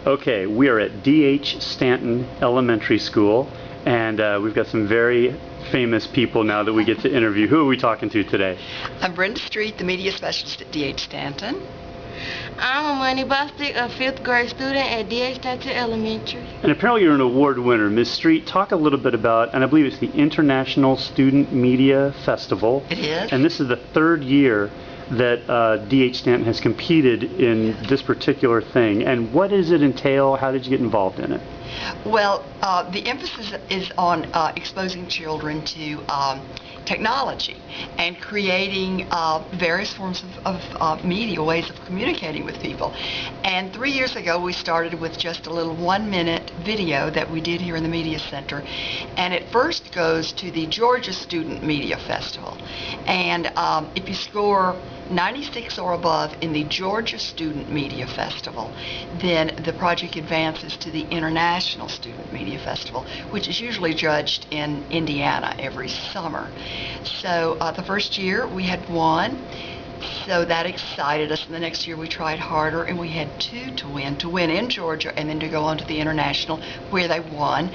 Okay, we are at D.H. Stanton Elementary School, and we've got some very famous people now that we get to interview. Who are we talking to today? I'm Brenda Street, the media specialist at D.H. Stanton. I'm Amani Bostic, a 5th grade student at D.H. Stanton Elementary. And apparently you're an award winner. Ms. Street, talk a little bit about, and I believe it's the International Student Media Festival. It is. And this is the 3rd year that D.H. Stanton has competed in this particular thing. And what does it entail? How did you get involved in it? Well, the emphasis is on exposing children to technology and creating various forms of media, ways of communicating with people. And 3 years ago we started with just a little 1-minute video that we did here in the Media Center, and it first goes to the Georgia Student Media Festival. And if you score 96 or above in the Georgia Student Media Festival, then the project advances to the International Student Media Festival, which is usually judged in Indiana every summer. So the first year we had 1, so that excited us, and the next year we tried harder and we had 2 to win in Georgia and then to go on to the International where they won.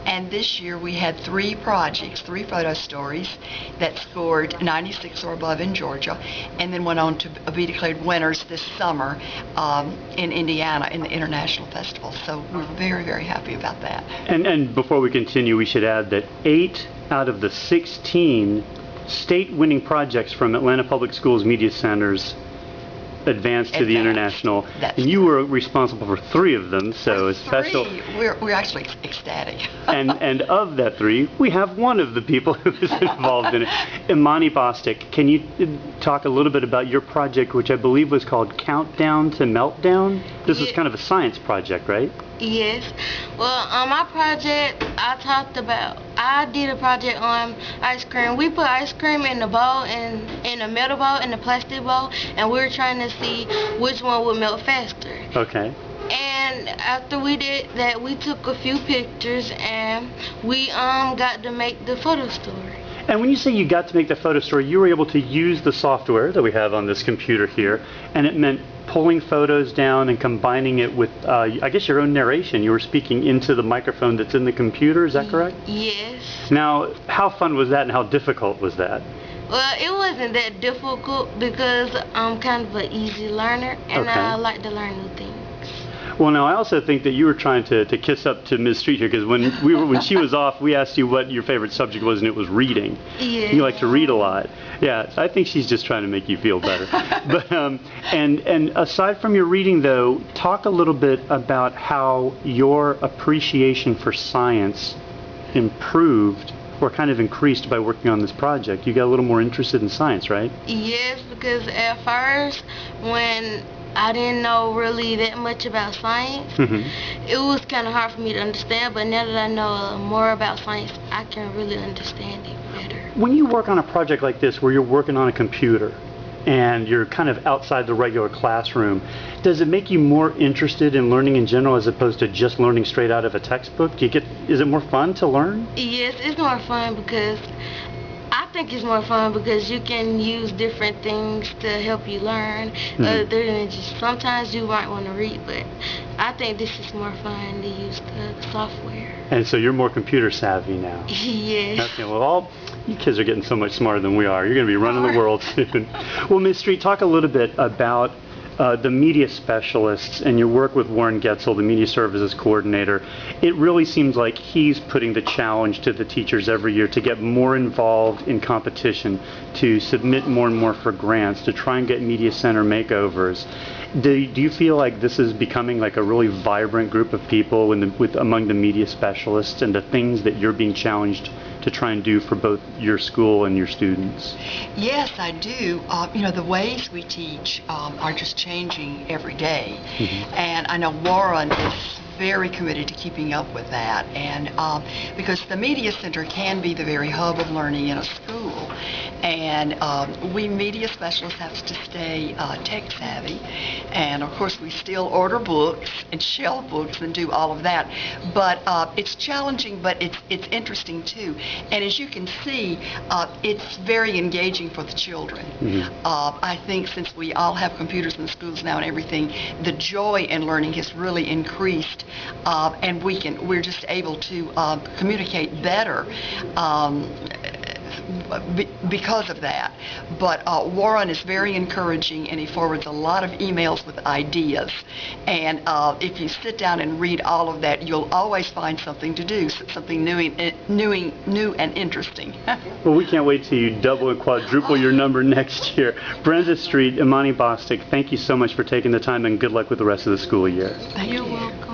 And this year we had 3 projects, 3 photo stories that scored 96 or above in Georgia and then went on to be declared winners this summer in Indiana in the International Festival. So we're very, very happy about that. And before we continue, we should add that 8 out of the 16 state-winning projects from Atlanta Public Schools Media Centers advanced to the International, and you were responsible for 3 of them, so it's special. We're actually ecstatic. and of that 3, we have one of the people who is involved in it. Imani Bostic, can you talk a little bit about your project, which I believe was called Countdown to Meltdown? This was kind of a science project, right? Yes. Well, on my project, I did a project on ice cream. We put ice cream in the bowl, in a metal bowl, in a plastic bowl, and we were trying to see which one would melt faster. Okay. And after we did that, we took a few pictures, and we got to make the photo story. And when you say you got to make the photo story, you were able to use the software that we have on this computer here, and it meant pulling photos down and combining it with, I guess, your own narration. You were speaking into the microphone that's in the computer, is that correct? Yes. Now, how fun was that and how difficult was that? Well, it wasn't that difficult because I'm kind of an easy learner, and I like to learn new things. Well, now I also think that you were trying to kiss up to Ms. Street here, because when she was off, we asked you what your favorite subject was, and it was reading. Yeah. You like to read a lot. Yeah, I think she's just trying to make you feel better. But and aside from your reading, though, talk a little bit about how your appreciation for science improved or kind of increased by working on this project. You got a little more interested in science, right? Yes, because at first, when I didn't know really that much about science, it was kind of hard for me to understand, but now that I know more about science, I can really understand it better. When you work on a project like this where you're working on a computer and you're kind of outside the regular classroom, does it make you more interested in learning in general as opposed to just learning straight out of a textbook? Is it more fun to learn? Yes, it's more fun because I think it's more fun because you can use different things to help you learn. Other than just sometimes you might want to read, but I think this is more fun to use the software. And so you're more computer savvy now. Yes. Okay, well, you kids are getting so much smarter than we are. You're going to be running the world soon. Well, Ms. Street, talk a little bit about the media specialists and your work with Warren Getzel, the media services coordinator. It really seems like he's putting the challenge to the teachers every year to get more involved in competition, to submit more and more for grants, to try and get media center makeovers. Do you feel like this is becoming like a really vibrant group of people among the media specialists, and the things that you're being challenged to try and do for both your school and your students? Yes, I do. You know, the ways we teach are just changing every day. And I know Warren is very committed to keeping up with that, and because the Media Center can be the very hub of learning in a school, and we media specialists have to stay tech savvy, and of course we still order books and shelve books and do all of that. But it's challenging, but it's interesting too. And as you can see, it's very engaging for the children. I think since we all have computers in the schools now and everything, the joy in learning has really increased, and we're just able to communicate better because of that. But Warren is very encouraging, and he forwards a lot of emails with ideas. And if you sit down and read all of that, you'll always find something to do, something new and interesting. Well, we can't wait till you double and quadruple your number next year. Brenda Street, Imani Bostic, thank you so much for taking the time, and good luck with the rest of the school year. Thank you. You're welcome.